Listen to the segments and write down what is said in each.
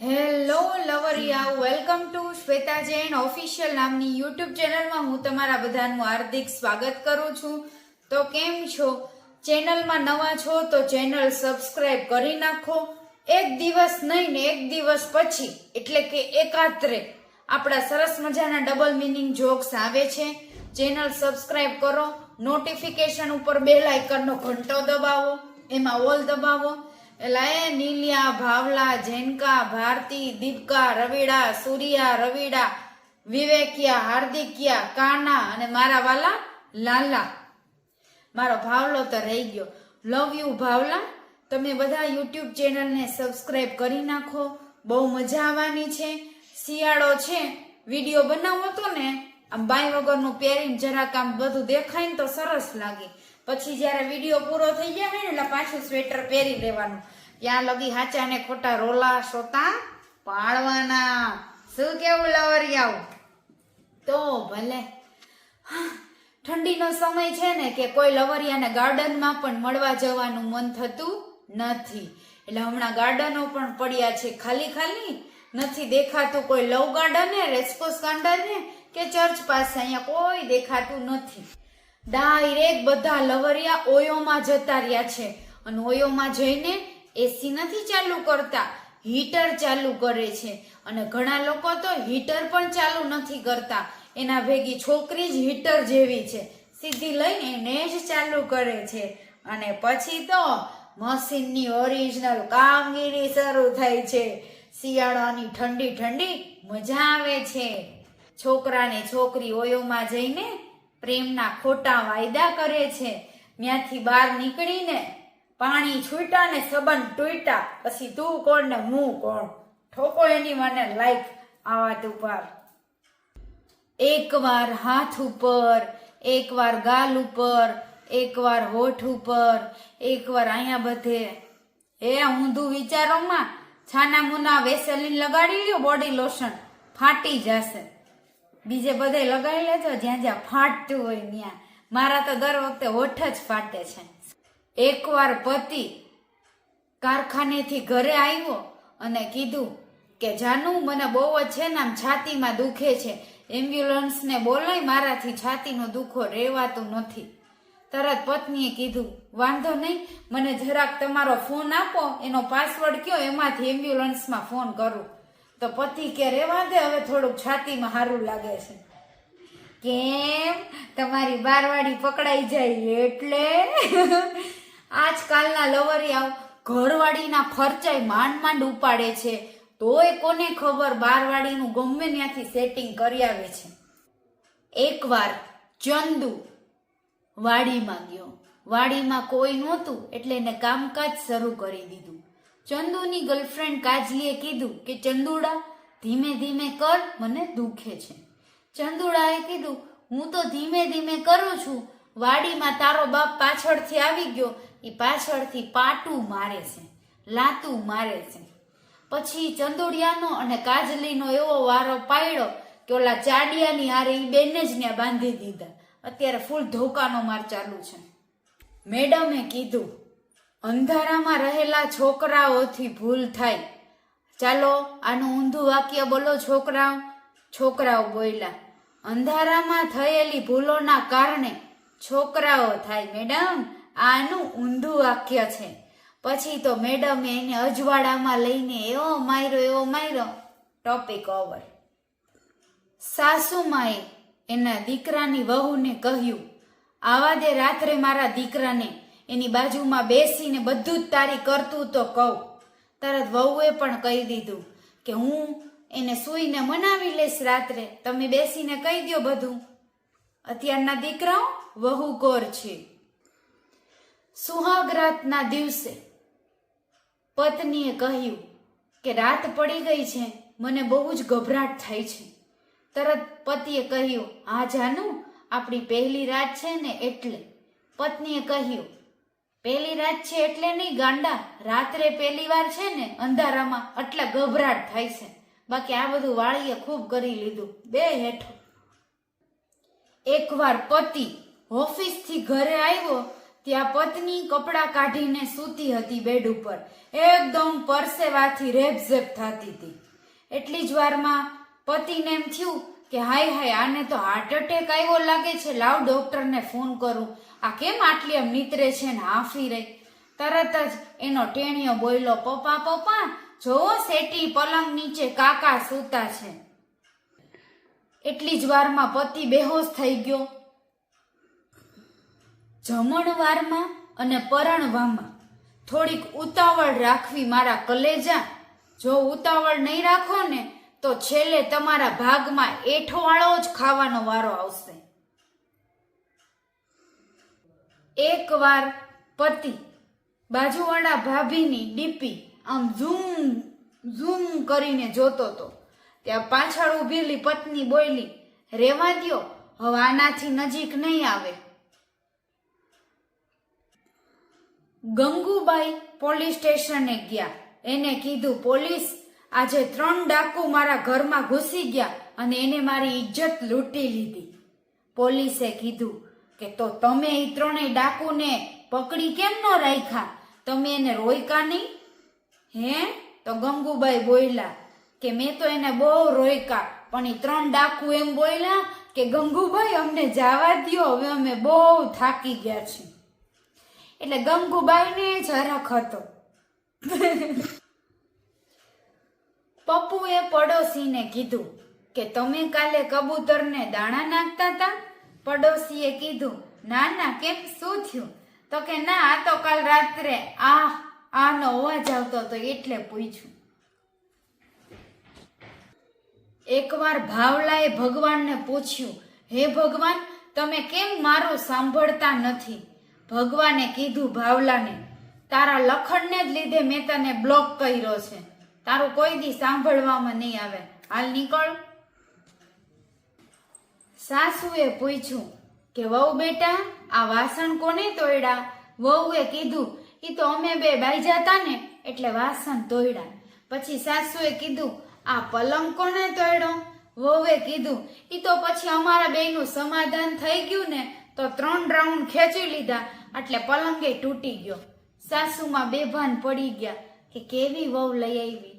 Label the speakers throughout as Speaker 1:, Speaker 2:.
Speaker 1: Hello લવરિયા, welcome to Shweta Jain official નામની YouTube ચેનલમાં હું તમારા બધાનું હાર્દિક સ્વાગત કરું છું. તો કેમ છો? ચેનલમાં નવા છો તો ચેનલ સબસ્ક્રાઇબ કરી નાખો. એક દિવસ નહીં ને એક દિવસ પછી એટલે કે એકાત્રે આપણા સરસ મજાના ડબલ મિનિંગ જોક્સ આવે છે. ચેનલ સબસ્ક્રાઇબ કરો, નોટિફિકેશન ઉપર બેલ આઇકનનો ઘંટો દબાવો, એમાં ઓલ દબાવો. એટલે નીલિયા, ભાવલા, જેનકા, ભારતી, દીપકા, રવિડા, સૂર્યા, રવિડા, વિવેકિયા, હાર્દિકિયા, કાના અને મારા વાલા લાલા. મારો ભાવલો તો રહી ગયો. લવ યુ ભાવલા. તમે બધા યુટ્યુબ ચેનલને સબસ્ક્રાઇબ કરી નાખો. બહુ મજા આવવાની છે. શિયાળો છે, વિડીયો બનાવો તો ને આમ બાઈ વગરનું પહેરીને જરાક આમ બધું દેખાય ને તો સરસ લાગે. પછી જયારે વિડીયો પૂરો થઈ જાય ને એટલે પાછું સ્વેટર પહેરી લેવાનું. ત્યાં લગી હાચા ને ખોટા રોલા સોતા પાડવાના. શું કેવું લવરિયાઓ? તો ભલે ઠંડીનો સમય છે ને કે કોઈ લવરિયાને ગાર્ડનમાં પણ મળવા જવાનું મન થતું નથી. એટલે હમણાં ગાર્ડનો પણ પડ્યા છે ખાલી ખાલી. નથી દેખાતું કોઈ લવ ગાર્ડન રેસકોર્સ ગાર્ડન કે ચર્ચ પાસે. અહીંયા કોઈ દેખાતું નથી. ડાયરેક્ટ બધા લવરિયા ઓયોમાં જતા રહ્યા છે. અને ઓયોમાં જઈને એસી નથી ચાલુ કરતા, હીટર ચાલુ કરે છે. અને ઘણા લોકો તો હીટર પણ ચાલુ નથી કરતા. એના ભેગી છોકરી જ હીટર જેવી છે, સીધી લઈને એને જ ચાલુ કરે છે. અને પછી તો મશીનની ઓરિજિનલ કામગીરી શરૂ થાય છે. શિયાળાની ઠંડી ઠંડી મજા આવે છે. છોકરા ને છોકરી ઓયોમાં જઈને પ્રેમના ખોટા વાયદા કરે છે. ત્યાંથી બહાર નીકળીને પાણી છૂટા ને સંબંધ તૂટ્યા. પછી તું કોણ ને હું કોણ, ઠોકો એની મને લાઈક આવાત ઉપર. એકવાર હાથ ઉપર, એકવાર ગાલ ઉપર, એકવાર હોઠ ઉપર, એકવાર અહીંયા બધે. એ ઊંધું વિચારોમાં છાના મુના વેસલીન લગાડી લ્યો, બોડી લોશન ફાટી જશે. બીજે બધે લગાવી લેજો જ્યાં જ્યાં ફાટતું હોય ત્યાં. મારા તો દર વખતે હોઠ જ ફાટે છે. એકવાર પતિ કારખાનેથી ઘરે આવ્યો અને કીધું કે જાનુ મને બહુ જ છે ને આમ છાતીમાં દુખે છે, એમ્બ્યુલન્સને બોલાય, મારાથી છાતીનો દુખો રહેવાતું નથી. તરત પત્નીએ કીધું વાંધો નહીં, મને જરાક તમારો ફોન આપો, એનો પાસવર્ડ કયો, એમાંથી એમ્બ્યુલન્સમાં ફોન કરું. તો પતિ કે રેવા દે, હવે થોડુંક છાતીમાં સારું લાગે છે. કેમ? તમારી બારવાડી પકડાઈ જાય એટલે. આજકાલના લવરિયાઓ ઘરવાળીના ખર્ચાય માંડ માંડ ઉપાડે છે, તોય કોને ખબર બારવાડીનું ગમે ત્યાંથી સેટિંગ કરી આવે છે. એકવાર ચંદુ વાડીમાં ગયો. વાડીમાં કોઈ નહોતું એટલે એને કામકાજ શરૂ કરી દીધું. ચંદુની ગર્લફ્રેન્ડ કાજલીએ કીધું કે ચંદુડા ધીમે ધીમે કર, મને દુખે છે. ચંદુડાએ કીધું હું તો ધીમે ધીમે કરું છું, વાડીમાં તારો બાપ પાછળથી આવી ગયો, એ પાછળથી પાટું મારે છે, લાતું મારે છે. પછી ચંદુડિયાનો અને કાજલીનો એવો વારો પાડ્યો કે ઓલા ચાડિયાની હારે એ બેને જ ત્યાં બાંધી દીધા. અત્યારે ફૂલ ધોકાનો માર ચાલુ છે. મેડમે કીધું અંધારામાં રહેલા છોકરાઓથી ભૂલ થાય, ચાલો આનું ઊંધું વાક્ય બોલો છોકરાઓ. છોકરાઓ બોલ્યા અંધારામાં થયેલી ભૂલોના કારણે છોકરાઓ થાય મેડમ, આનું ઊંધું વાક્ય છે. પછી તો મેડમે એને અજવાળામાં લઈને એવો માર્યો, ટોપિક ઓવર. સાસુમાએ એના દીકરાની વહુને કહ્યું આવા દે રાત્રે મારા દીકરાને, એની બાજુમાં બેસીને બધું જ તારી કરતું તો કહું. તરત વહુએ પણ કહી દીધું કે હું એને સૂઈને મનાવી લઈશ રાત્રે, તમે બેસીને કહી દો બધું. અત્યારના દીકરાઓ વહુકોર છે. સુહાગરાતના દિવસે પત્નીએ કહ્યું કે રાત પડી ગઈ છે, મને બહુ જ ગભરાટ થાય છે. તરત પતિએ કહ્યું હા જાનુ, આપણી પહેલી રાત છે ને એટલે. પત્નીએ કહ્યું પહેલી રાત છે એટલે નહીં ગાંડા, રાત્રે પહેલી વાર છે ને અંધારામાં એટલે ગભરાટ થાય છે. બાકી આ બધું વાળીએ ખૂબ કરી લીધું. બે હેઠો. એકવાર પતિ ઓફિસથી ઘરે આવ્યો ત્યાં પત્ની કપડાં કાઢીને સૂતી હતી બેડ ઉપર, એકદમ પરસેવાથી રેબઝેબ થતી હતી. એટલી જ વારમાં પતિને એમ થયું કે હાય હાય, આને તો હાર્ટ એટેક આવ્યો લાગે છે, લાવ ડોક્ટરને ફોન કરું, આ કેમ આટલી એમ નીતરે છે ને હાંફી રહી. તરત જ એનો ટેણીયો બોલ્યો, પપ્પા પપ્પા જોવો શેટી પલંગ નીચે કાકા સૂતા છે. એટલી જ વારમાં પતિ બેહોશ થઈ ગયો. જમણવારમાં અને પરણવામાં થોડીક ઉતાવળ રાખવી મારા કલેજા. જો ઉતાવળ નહીં રાખો ને તો છેલ્લે તમારા ભાગમાં એઠવાળો જ ખાવાનો વારો આવશે. એકવાર પતિ બાજુવાળા ભાભીની ડીપી આમ ઝૂમ ઝૂમ કરીને જોતો હતો. ત્યાં પાછળ ઊભેલી પત્ની બોલી, રેવા દ્યો, હવે આનાથી નજીક નહીં આવે. ગંગુબાઈ પોલીસ સ્ટેશને ગયા. એને કીધું, પોલીસ, આજે 3 ડાકુ મારા ઘરમાં ઘૂસી ગયા અને એને મારી ઇજ્જત લૂંટી લીધી. પોલીસે કીધું કે તો તમે એ 3 ડાકુને પકડી કેમ ન રાખ્યા? તમે એને રોક્યા નહીં? હે? તો ગંગુબાઈ બોલ્યા કે મેં તો એને બહુ રોક્યા, પણ એ 3 ડાકુ એમ બોલ્યા કે ગંગુબાઈ અમને જવા દ્યો, હવે અમે બહુ થાકી ગયા છીએ. એટલે ગંગુબાઈને જ હરખ હતો. પપ્પુએ પડોશીને કીધું કે તમે કાલે કબૂતરને દાણા નાખતા હતા? પડોશીએ કીધું, ના ના, કેમ, શું થયું? તો કે ના, આ તો કાલ રાત્રે આનો અવાજ આવતો હતો એટલે પૂછ્યું. એકવાર ભાવલાએ ભગવાનને પૂછ્યું, હે ભગવાન, તમે કેમ મારું સાંભળતા નથી? ભગવાને કીધું ભાવલાને, તારા લખણને જ લીધે મેં તને બ્લોક કર્યો છે, તારું કોઈ દી સાંભળવામાં નહીં આવે, હાલ નીકળ. સાસુએ પૂછ્યું કે વહુ બેટા, આ વાસણ કોને તોડ્યા? વહુએ કીધું, ઈ તો અમે બે બાઈજા હતા ને એટલે વાસણ તોડ્યા. પછી સાસુએ કીધું, આ પલંગ કોને તોડ્યો? વહુએ કીધું, ઈ તો પછી અમારા બેયનું સમાધાન થઈ ગયું ને તો 3 રાઉન્ડ ખેંચી લીધા એટલે પલંગે તૂટી ગયો. સાસુમાં બેભાન પડી ગયા કે કેવી વહુ લઈ આવી.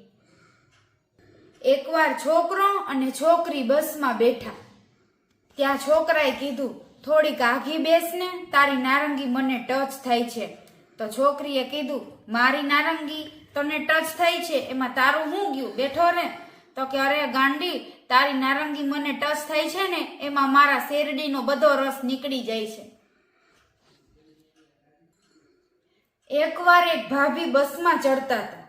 Speaker 1: એકવાર છોકરો અને છોકરી બસમાં બેઠા. ત્યાં છોકરાએ કીધું, થોડીક આઘી બેસ ને, તારી નારંગી મને ટચ થાય છે. તો છોકરીએ કીધું, મારી નારંગી તને ટચ થાય છે એમાં તારું શું ગયું, બેઠો રે. તો કે અરે ગાંડી, તારી નારંગી મને ટચ થાય છે ને એમાં મારા શેરડીનો બધો રસ નીકળી જાય છે. એકવાર એક ભાભી બસમાં ચડતા હતા.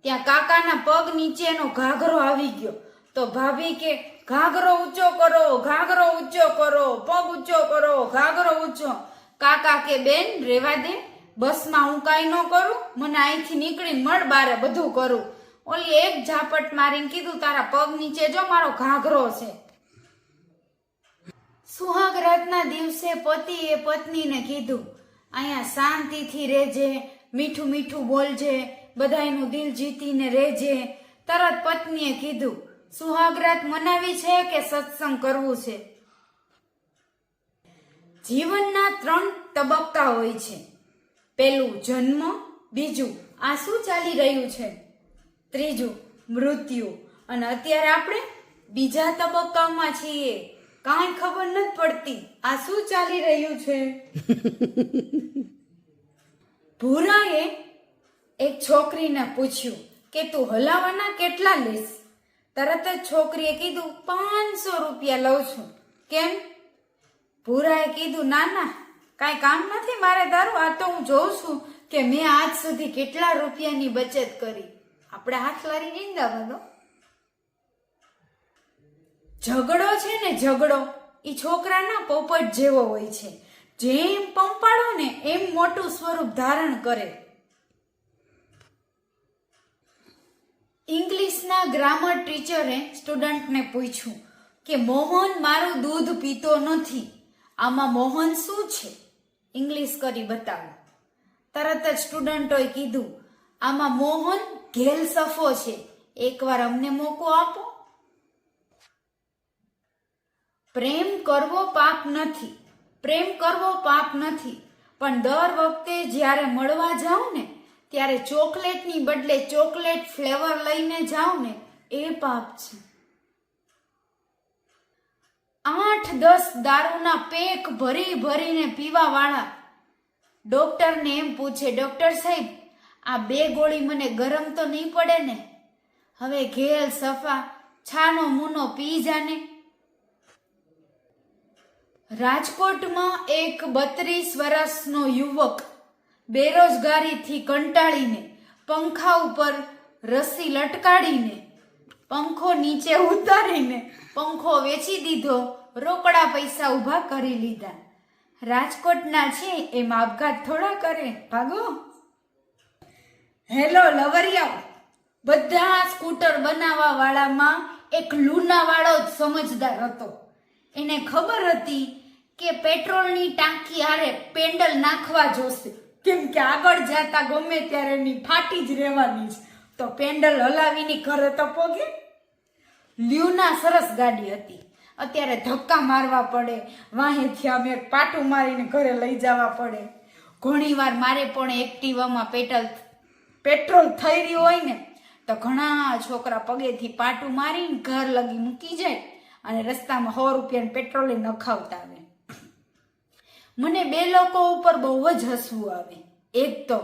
Speaker 1: ત્યાં કાકાના પગ નીચેનો ઘાઘરો આવી ગયો. તો ભાભી કે, ઘાઘરો ઊંચો કરો, ઘાઘરો ઊંચો કરો, પગ ઊંચો કરો, ઘાઘરો ઊંચો. કાકા કે, બેન રેવા દે, બસમાં હું કાંઈ ન કરું, મને અહીંથી નીકળીને મળ બારે બધું કરું. ઓલી એક ઝાપટ મારીને કીધું, તારા પગ નીચે જો મારો ઘાઘરો છે. સુહાગ રાતના દિવસે પતિએ પત્નીને કીધું, અહીંયા શાંતિથી રહેજે, મીઠું મીઠું બોલજે, બધાયનું દિલ જીતીને રહેજે. તરત પત્નીએ કીધું, સુહાગરાત મનાવી છે કે સત્સંગ કરવું છે? જીવનના 3 તબક્કા હોય છે. પહેલું જન્મ, બીજું આ શું ચાલી રહ્યું છે, ત્રીજું મૃત્યુ, અને અત્યારે આપણે બીજા તબક્કામાં છીએ. કાંઈ ખબર નથી પડતી આ શું ચાલી રહ્યું છે. ભૂરાએ એક છોકરીને પૂછ્યું કે તું હલાવાના કેટલા લેશ? તરત જ છોકરીએ કીધું, 500 રૂપિયા લઉં છું. કેમ? ભૂરાએ કીધું, ના ના, કાંઈ કામ નથી મારે તારું, આ તો હું જોઉં છું કે મેં આજ સુધી કેટલા રૂપિયાની બચત કરી. આપણે હાથ લારી જિંદાબાદ. ઝઘડો છે ને, ઝઘડો એ છોકરાના પોપટ જેવો હોય છે. જેમ પંપાડો ને એમ મોટું સ્વરૂપ ધારણ કરે. ઇંગ્લિશના ગ્રામર ટીચરે સ્ટુડન્ટને પૂછ્યું કે મોહન મારું દૂધ પીતો નથી, આમાં મોહન શું છે? ઇંગ્લિશ કરી બતાવો. તરત જ સ્ટુડન્ટોએ કીધું, આમાં મોહન ઘેલ સફો છે, એકવાર અમને મોકો આપો. પ્રેમ કરવો પાપ નથી, પ્રેમ કરવો પાપ નથી, પણ દર વખતે જ્યારે મળવા જાઉં ને ત્યારે ચોકલેટની બદલે ચોકલેટ ફ્લેવર લઈને જાઉં ને એ પાપ છે. 8-10 દારૂના પેક ભરી ભરીને પીવા વાળા ડોક્ટરને એમ પૂછે, ડોક્ટર સાહેબ આ 2 ગોળી મને ગરમ તો નહીં પડે ને? હવે ઘેલ સફા છાનો મૂનો પી જાને. રાજકોટમાં એક 32 વર્ષનો યુવક બેરોજગારીથી કંટાળીને પંખા ઉપર રસ્સી લટકાડીને પંખો નીચે ઉતારીને પંખો વેચી દીધો, રોકડા પૈસા ઊભા કરી લીધા. રાજકોટના છે એમ આપઘાત થોડા કરે, ભાગો. હેલો લવરિયાઓ, બધા સ્કૂટર બનાવવા વાળામાં એક લૂના વાળો જ સમજદાર હતો. એને ખબર હતી કે પેટ્રોલની ટાંકી આરે પેન્ડલ નાખવા જોશે, કેમ કે આગળ જતા ગમે ત્યારે એની ફાટી જ રહેવાની છે, તો પેન્ડલ હલાવીની ઘરે તો પોગે. લ્યુના સરસ ગાડી હતી. અત્યારે ધક્કા મારવા પડે, વાહેથી આમ એક પાટું મારીને ઘરે લઈ જવા પડે. ઘણીવાર મારે પણ એક્ટિવામાં પેટ્રોલ થઈ રહ્યું હોય ને તો ઘણા છોકરા પગેથી પાટું મારીને ઘર લગી મૂકી જાય અને રસ્તામાં 100 રૂપિયાનું પેટ્રોલ નખાવતા આવે. મને 2 લોકો ઉપર બહુ જ હસવું આવે. એક તો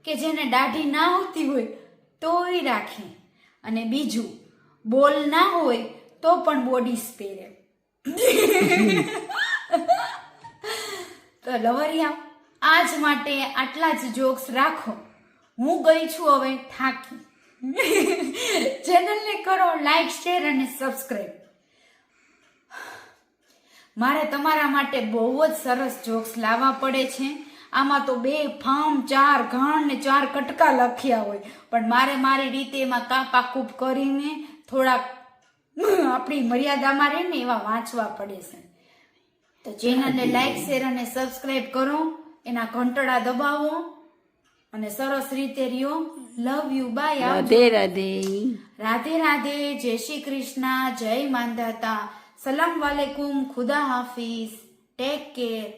Speaker 1: કે જેને દાઢી ના હોતી હોય તોય રાખે, અને બીજું બોલ ના હોય તો પણ બોડીસ પહેરે. તો લવરિયા, આજ માટે આટલા જ જોક્સ રાખો. હું ગઈ છું હવે થાકી. ચેનલને કરો લાઈક, શેર અને સબસ્ક્રાઈબ. મારે તમારા માટે બહુ જ સરસ જોક્સ લાવવા પડે છે. આમાં તો 2 ફામ 4 ઘાણ ને 4 કટકા લખ્યા હોય, પણ મારે મારી રીતે એમાં કાપાકૂપ કરીને થોડાક આપણી મર્યાદામાં રહે ને એવા વાંચવા પડે છે. તો ચેનલને લાઈક, શેર અને સબસ્ક્રાઈબ કરો, એના ઘંટડા દબાવો અને સરસ રીતે રહ્યો. Love you, bye.
Speaker 2: Radhe Radhe.
Speaker 1: Radhe Radhe. જય શ્રી કૃષ્ણ. જય માંધાતા. સલામ વાલેકુમ. ખુદા હાફિઝ. Take care.